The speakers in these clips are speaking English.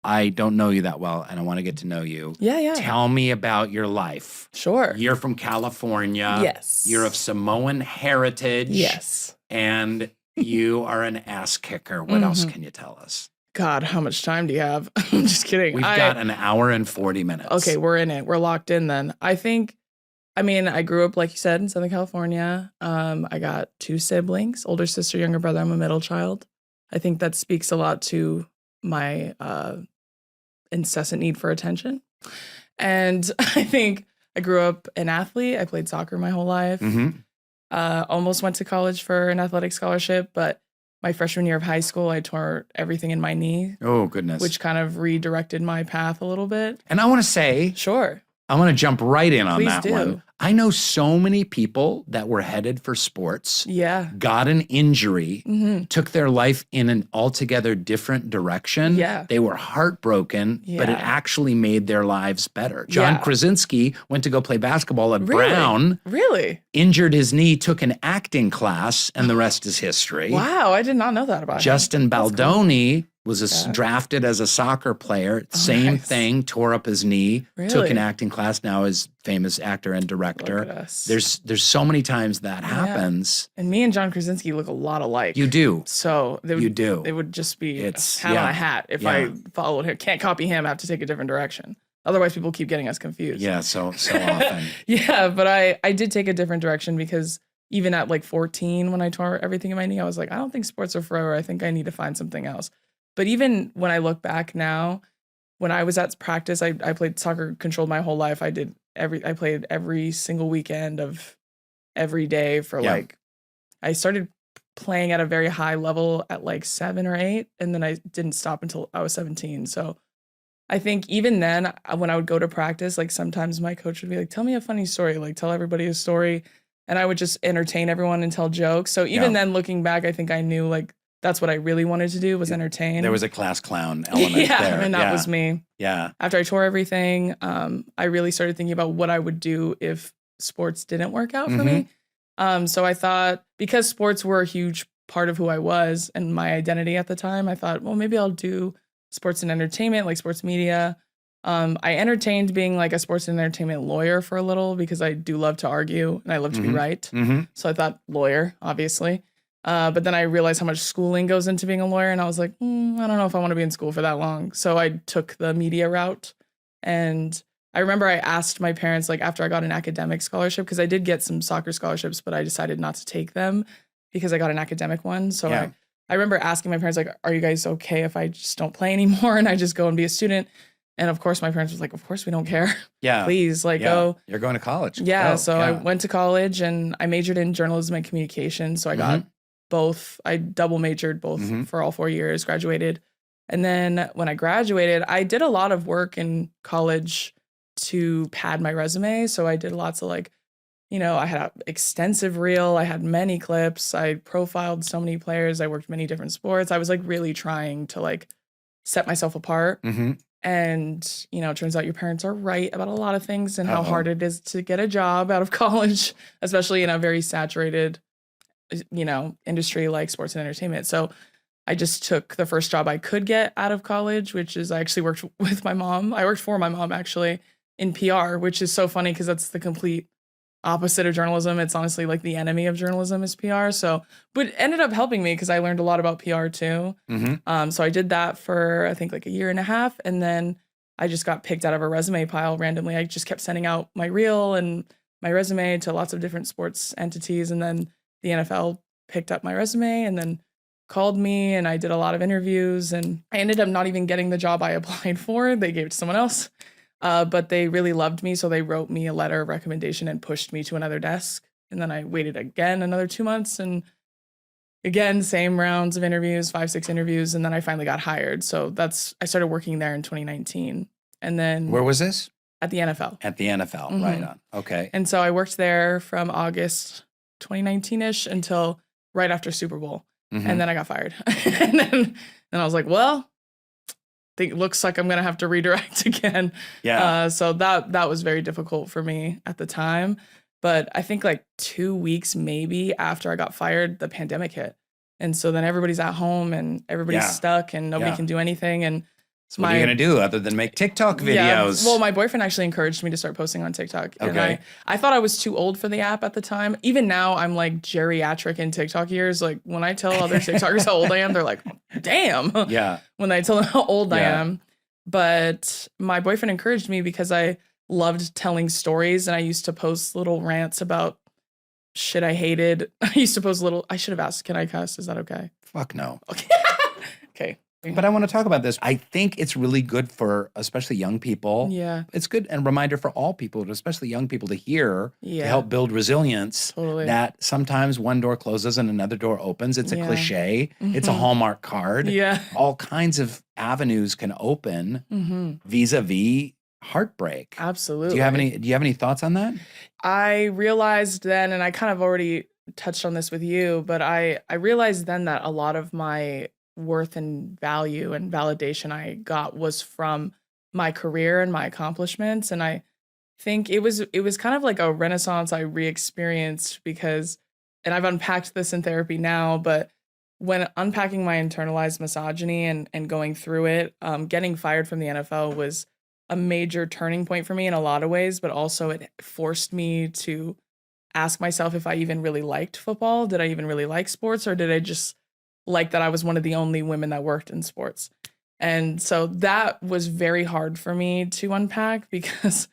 I don't know you that well and I want to get to know you. Yeah. Tell me about your life. Sure. You're from California. Yes. You're of Samoan heritage. Yes. And you are an ass kicker. What else can you tell us? God, how much time do you have? I'm just kidding. We've got an hour and 40 minutes. Okay, we're in it. We're locked in then. I grew up, like you said, in Southern California. I got 2 siblings, older sister, younger brother. I'm a middle child. I think that speaks a lot to my incessant need for attention. And I think I grew up an athlete. I played soccer my whole life. Almost went to college for an athletic scholarship, but my freshman year of high school, I tore everything in my knee. Oh, goodness. Which kind of redirected my path a little bit. And I want to say, sure. I want to jump right in on that do. one. I know so many people that were headed for sports, got an injury, took their life in an altogether different direction. They were heartbroken, but it actually made their lives better. John Krasinski went to go play basketball at Brown. Really? Injured his knee, took an acting class, and the rest is history. Wow, I did not know that about him. Justin Baldoni was drafted as a soccer player. Same thing, tore up his knee, took an acting class, now is famous actor and director. There's so many times that happens. And me and John Krasinski look a lot alike. You do. So you do. It would just be a hat on a hat if I followed him. Can't copy him, I have to take a different direction. Otherwise, people keep getting us confused. Yeah, so often. But I did take a different direction because even at like 14, when I tore everything in my knee, I was like, I don't think sports are forever. I think I need to find something else. But even when I look back now, when I was at practice, I played soccer controlled my whole life. I played every single weekend of every day for I started playing at a very high level at like 7 or 8, and then I didn't stop until I was 17. So I think even then, when I would go to practice, like sometimes my coach would be like, tell me a funny story, like tell everybody a story. And I would just entertain everyone and tell jokes. So even then, looking back, I think I knew like that's what I really wanted to do was entertain. There was a class clown element there. And that was me. Yeah. After I tore everything, I really started thinking about what I would do if sports didn't work out for me. So I thought, because sports were a huge part of who I was and my identity at the time, I thought, well, maybe I'll do sports and entertainment, like sports media. I entertained being like a sports and entertainment lawyer for a little because I do love to argue and I love to be right. So I thought lawyer, obviously. But then I realized how much schooling goes into being a lawyer, and I was like, I don't know if I want to be in school for that long. So I took the media route. And I remember I asked my parents, like after I got an academic scholarship, because I did get some soccer scholarships, but I decided not to take them because I got an academic one. So I remember asking my parents, like, are you guys okay if I just don't play anymore and I just go and be a student? And of course, my parents was like, of course we don't care. Yeah. Please, go. You're going to college. Yeah. I went to college and I majored in journalism and communication. So I got both. I double majored both for all 4 years, graduated. And then when I graduated, I did a lot of work in college to pad my resume. So I did lots of I had an extensive reel. I had many clips. I profiled so many players. I worked many different sports. I was really trying to set myself apart. And, it turns out your parents are right about a lot of things and how hard it is to get a job out of college, especially in a very saturated industry like sports and entertainment. So I just took the first job I could get out of college, which is I actually worked with my mom. I worked for my mom actually in PR, which is so funny because that's the complete opposite of journalism. It's honestly the enemy of journalism is PR. So, but it ended up helping me because I learned a lot about PR too. So I did that for I think a year and a half. And then I just got picked out of a resume pile randomly. I just kept sending out my reel and my resume to lots of different sports entities. And then the NFL picked up my resume and then called me, and I did a lot of interviews, and I ended up not even getting the job I applied for. They gave it to someone else, but they really loved me. So they wrote me a letter of recommendation and pushed me to another desk. And then I waited again another 2 months, and again, same rounds of interviews, 5-6 interviews. And then I finally got hired. So I started working there in 2019. And then where was this? At the NFL. At the NFL. Right on. Okay. And so I worked there from August 2019-ish until right after Super Bowl. And then I got fired. and then I was like, well, it looks like I'm going to have to redirect again. Yeah. So that was very difficult for me at the time. But I think 2 weeks maybe after I got fired, the pandemic hit. And so then everybody's at home and everybody's stuck and nobody can do anything. And So what are you going to do other than make TikTok videos? Well, my boyfriend actually encouraged me to start posting on TikTok. Okay. And I thought I was too old for the app at the time. Even now, I'm like geriatric in TikTok years. Like when I tell other TikTokers how old I am, they're like, damn. Yeah. When I tell them how old I am. But my boyfriend encouraged me because I loved telling stories. And I used to post little rants about shit I hated. I used to post I should have asked, can I cuss? Is that okay? Fuck no. Okay. Okay. But I want to talk about this. I think it's really good for especially young people. Yeah. It's good and a reminder for all people, but especially young people to hear to help build resilience. Totally. That sometimes one door closes and another door opens. It's a cliche. It's a Hallmark card. Yeah. All kinds of avenues can open vis-a-vis heartbreak. Absolutely. Do you have any thoughts on that? I realized then, and I kind of already touched on this with you, but I realized then that a lot of my worth and value and validation I got was from my career and my accomplishments. And I think it was kind of like a renaissance I re-experienced because, and I've unpacked this in therapy now, but when unpacking my internalized misogyny and going through it, getting fired from the NFL was a major turning point for me in a lot of ways, but also it forced me to ask myself if I even really liked football. Did I even really like sports, or did I just like that I was one of the only women that worked in sports? And so that was very hard for me to unpack because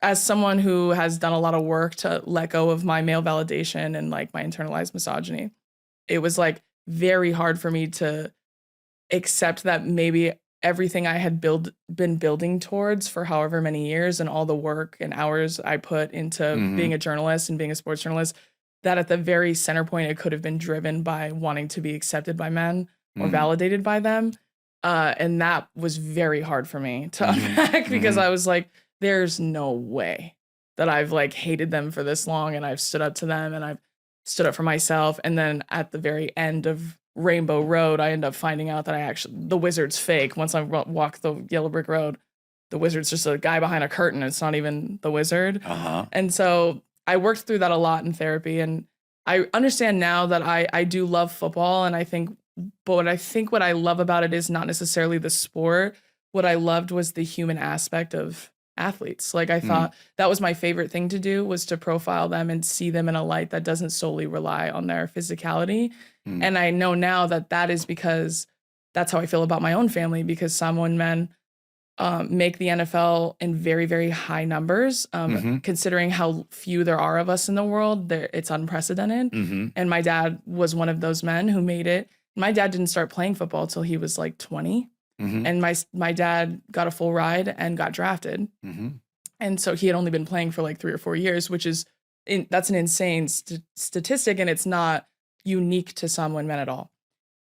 as someone who has done a lot of work to let go of my male validation and like my internalized misogyny, it was like very hard for me to accept that maybe everything I had been building towards for however many years and all the work and hours I put into being a journalist and being a sports journalist, that at the very center point, it could have been driven by wanting to be accepted by men or validated by them. And that was very hard for me to unpack because I was like, there's no way that I've like hated them for this long and I've stood up to them and I've stood up for myself. And then at the very end of Rainbow Road, I end up finding out that the wizard's fake. Once I walk the yellow brick road, the wizard's just a guy behind a curtain. It's not even the wizard. And so I worked through that a lot in therapy, and I understand now that I do love football, and what I love about it is not necessarily the sport. What I loved was the human aspect of athletes. Like I thought that was my favorite thing to do, was to profile them and see them in a light that doesn't solely rely on their physicality. And I know now that is because that's how I feel about my own family, because Samoan men make the NFL in very, very high numbers, considering how few there are of us in the world. It's unprecedented. And my dad was one of those men who made it. My dad didn't start playing football till he was like 20. And my dad got a full ride and got drafted. And so he had only been playing for like 3 or 4 years, which is, that's an insane statistic. And it's not unique to Samoan men at all.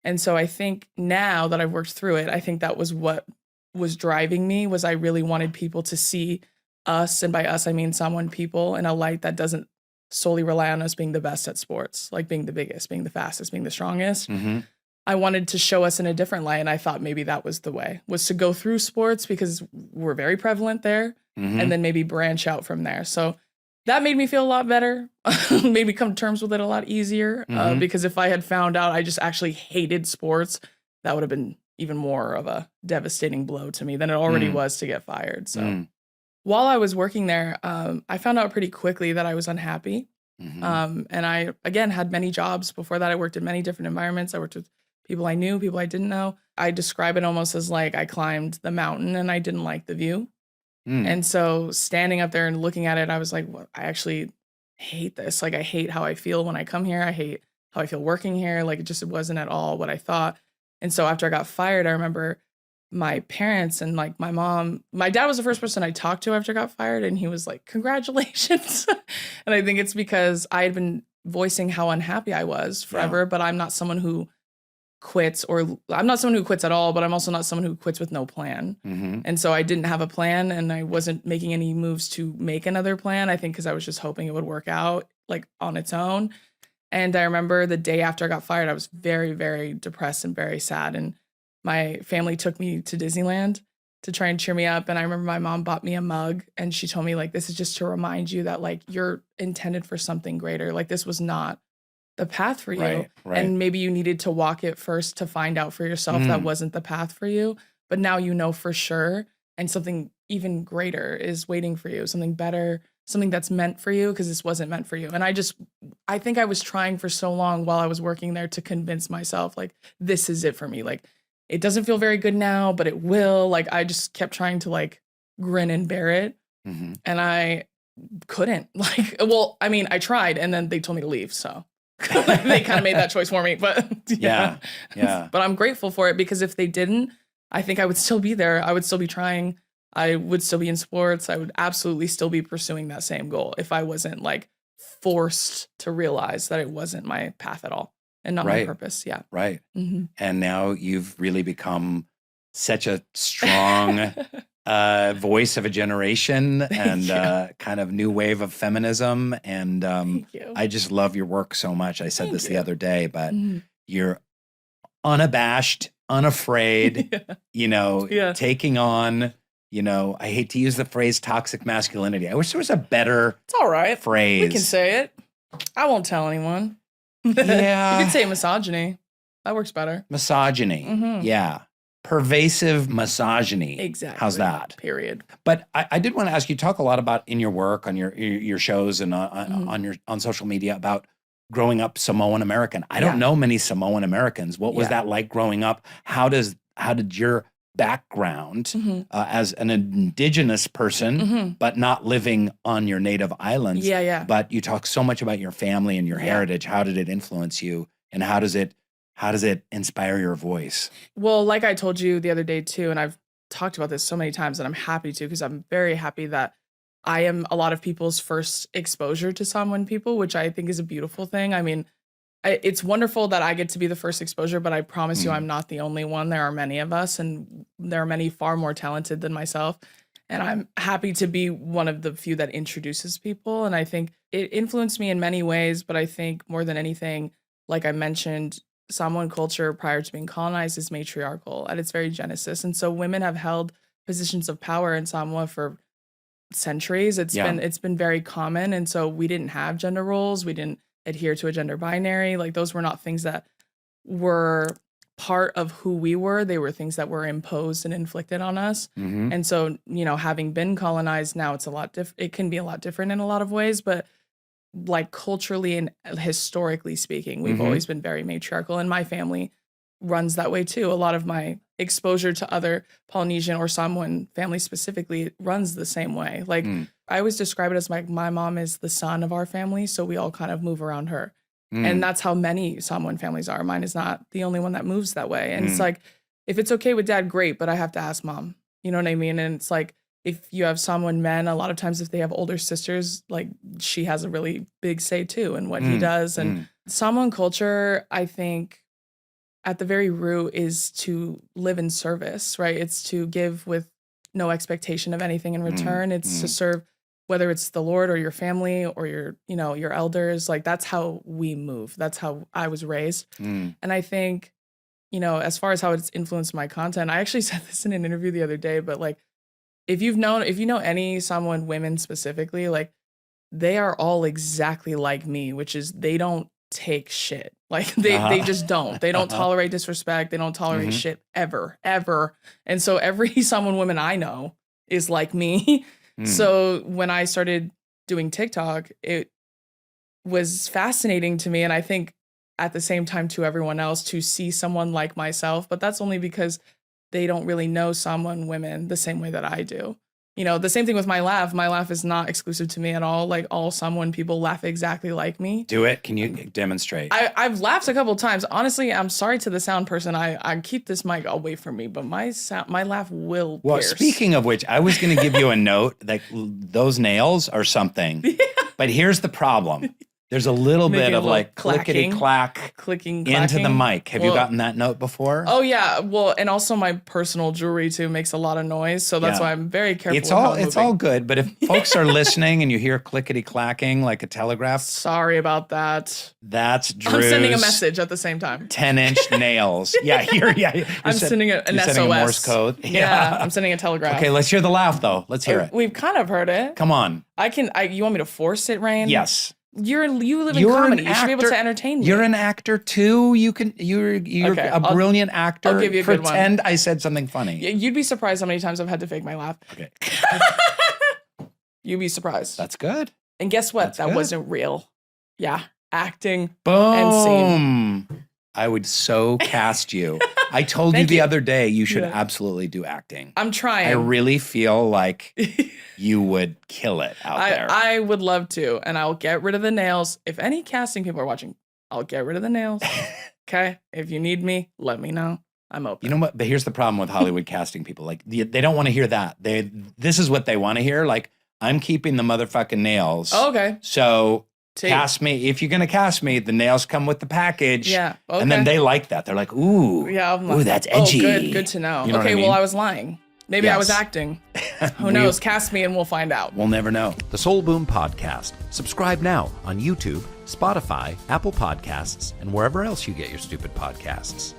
And so I think now that I've worked through it, I think that was what was driving me, was I really wanted people to see us, and by us I mean Samoan people, in a light that doesn't solely rely on us being the best at sports, like being the biggest, being the fastest, being the strongest. I wanted to show us in a different light, and I thought maybe that was the way, was to go through sports because we're very prevalent there, and then maybe branch out from there. So that made me feel a lot better, made me come to terms with it a lot easier, because if I had found out I just actually hated sports, that would have been even more of a devastating blow to me than it already was to get fired. So while I was working there, I found out pretty quickly that I was unhappy. And I, again, had many jobs before that. I worked in many different environments. I worked with people I knew, people I didn't know. I describe it almost as like I climbed the mountain and I didn't like the view. And so standing up there and looking at it, I was like, well, I actually hate this. Like, I hate how I feel when I come here. I hate how I feel working here. Like, it wasn't at all what I thought. And so after I got fired, I remember my parents and like my mom, my dad was the first person I talked to after I got fired. And he was like, congratulations. And I think it's because I had been voicing how unhappy I was forever, but I'm not someone who quits, or I'm not someone who quits at all, but I'm also not someone who quits with no plan. And so I didn't have a plan, and I wasn't making any moves to make another plan. I think because I was just hoping it would work out like on its own. And I remember the day after I got fired, I was very, very depressed and very sad. And my family took me to Disneyland to try and cheer me up. And I remember my mom bought me a mug, and she told me, like, this is just to remind you that like you're intended for something greater. Like, this was not the path for you. Right. And maybe you needed to walk it first to find out for yourself that wasn't the path for you. but now you know for sure, and something even greater is waiting for you, something better, something that's meant for you, because this wasn't meant for you. And I think I was trying for so long while I was working there to convince myself, like, this is it for me. Like, it doesn't feel very good now, but it will. Like, I just kept trying to like grin and bear it. Mm-hmm. And I couldn't. Like, well, I mean, I tried, and then they told me to leave. So they kind of made that choice for me. But yeah. But I'm grateful for it, because if they didn't, I think I would still be there. I would still be trying. I would still be in sports. I would absolutely still be pursuing that same goal if I wasn't like forced to realize that it wasn't my path at all and not my purpose. Yeah. Right. Mm-hmm. And now you've really become such a strong voice of a generation and kind of new wave of feminism. And I just love your work so much. I said the other day, but you're unabashed, unafraid, taking on, I hate to use the phrase toxic masculinity. I wish there was a better It's all right. phrase. We can say it. I won't tell anyone. Yeah. You could say misogyny. That works better. Misogyny. Mm-hmm. Yeah. Pervasive misogyny. Exactly. How's that? Period. But I did want to ask you, talk a lot about in your work, on your shows and on social media about growing up Samoan American. I don't know many Samoan Americans. What was that like growing up? How did your background as an indigenous person, but not living on your native islands? But you talk so much about your family and your heritage. How did it influence you, and how does it inspire your voice? Well, like I told you the other day too, and I've talked about this so many times, and I'm happy to, because I'm very happy that I am a lot of people's first exposure to Samoan people, which I think is a beautiful thing. I mean, it's wonderful that I get to be the first exposure, but I promise you I'm not the only one. There are many of us, and there are many far more talented than myself. And I'm happy to be one of the few that introduces people. And I think it influenced me in many ways, but I think more than anything, like I mentioned, Samoan culture prior to being colonized is matriarchal at its very genesis. And so women have held positions of power in Samoa for centuries. It's been very common. And so we didn't have gender roles. We didn't adhere to a gender binary. Like, those were not things that were part of who we were. They were things that were imposed and inflicted on us. Mm-hmm. And so, having been colonized, now it's it can be a lot different in a lot of ways, but like culturally and historically speaking, we've always been very matriarchal, and my family runs that way too. A lot of my exposure to other Polynesian or Samoan families specifically runs the same way. Like, I always describe it as my mom is the sun of our family, so we all kind of move around her. And that's how many Samoan families are. Mine is not the only one that moves that way. And it's like, if it's okay with dad, great, but I have to ask mom. You know what I mean? And it's like, if you have Samoan men, a lot of times if they have older sisters, like, she has a really big say too in what he does. And Samoan culture, I think, at the very root is to live in service, right? It's to give with no expectation of anything in return. It's to serve, whether it's the Lord or your family or your elders. Like, that's how we move. That's how I was raised. And I think, as far as how it's influenced my content, I actually said this in an interview the other day, but like, if you know any Samoan women specifically, like, they are all exactly like me, which is they don't take shit. Like, they just don't. They don't tolerate disrespect. They don't tolerate shit ever. And so every Samoan woman I know is like me. So when I started doing TikTok, it was fascinating to me, and I think at the same time to everyone else, to see someone like myself. But that's only because they don't really know Samoan women the same way that I do. The same thing with my laugh. My laugh is not exclusive to me at all. Like, all Samoan people laugh exactly like me. Do it. Can you demonstrate? I've laughed a couple of times. Honestly, I'm sorry to the sound person. I keep this mic away from me, but my laugh will pierce. Speaking of which, I was going to give you a note that those nails are something. But here's the problem. There's a little bit of like clickety-clack clicking into the mic. Have you gotten that note before? Oh, yeah. Well, and also my personal jewelry, too, makes a lot of noise. So that's why I'm very careful It's all good. But if folks are listening and you hear clickety-clacking like a telegraph. Sorry about that. That's Drew's. I'm sending a message at the same time. 10-inch nails. I'm sending an SOS. Sending a Morse code. Yeah, I'm sending a telegraph. Okay, let's hear the laugh, though. Let's hear it. We've kind of heard it. Come on. You want me to force it, Rain? Yes. You live in comedy. You should be able to entertain me. You're an actor too. You're Okay, a brilliant actor. I'll give you a good one. Pretend I said something funny. You'd be surprised how many times I've had to fake my laugh. Okay. You'd be surprised. That's good. And guess what? That wasn't real. Yeah. Acting. Boom. And scene. I would so cast you. I told you the other day you should absolutely do acting. I'm trying. I really feel like you would kill it out there. I would love to. And I'll get rid of the nails. If any casting people are watching, I'll get rid of the nails. Okay? If you need me, let me know. I'm open. You know what? But here's the problem with Hollywood casting people. Like, they don't want to hear that. This is what they want to hear. Like, I'm keeping the motherfucking nails. Oh, okay. So... Cast me. If you're going to cast me, the nails come with the package. Yeah. Okay. And then they like that. They're like, ooh. Yeah. Ooh, that's edgy. Oh, good to know. You know okay, what I mean? well, I was lying. Maybe I was acting. Who knows? Cast me and we'll find out. We'll never know. The Soul Boom Podcast. Subscribe now on YouTube, Spotify, Apple Podcasts, and wherever else you get your stupid podcasts.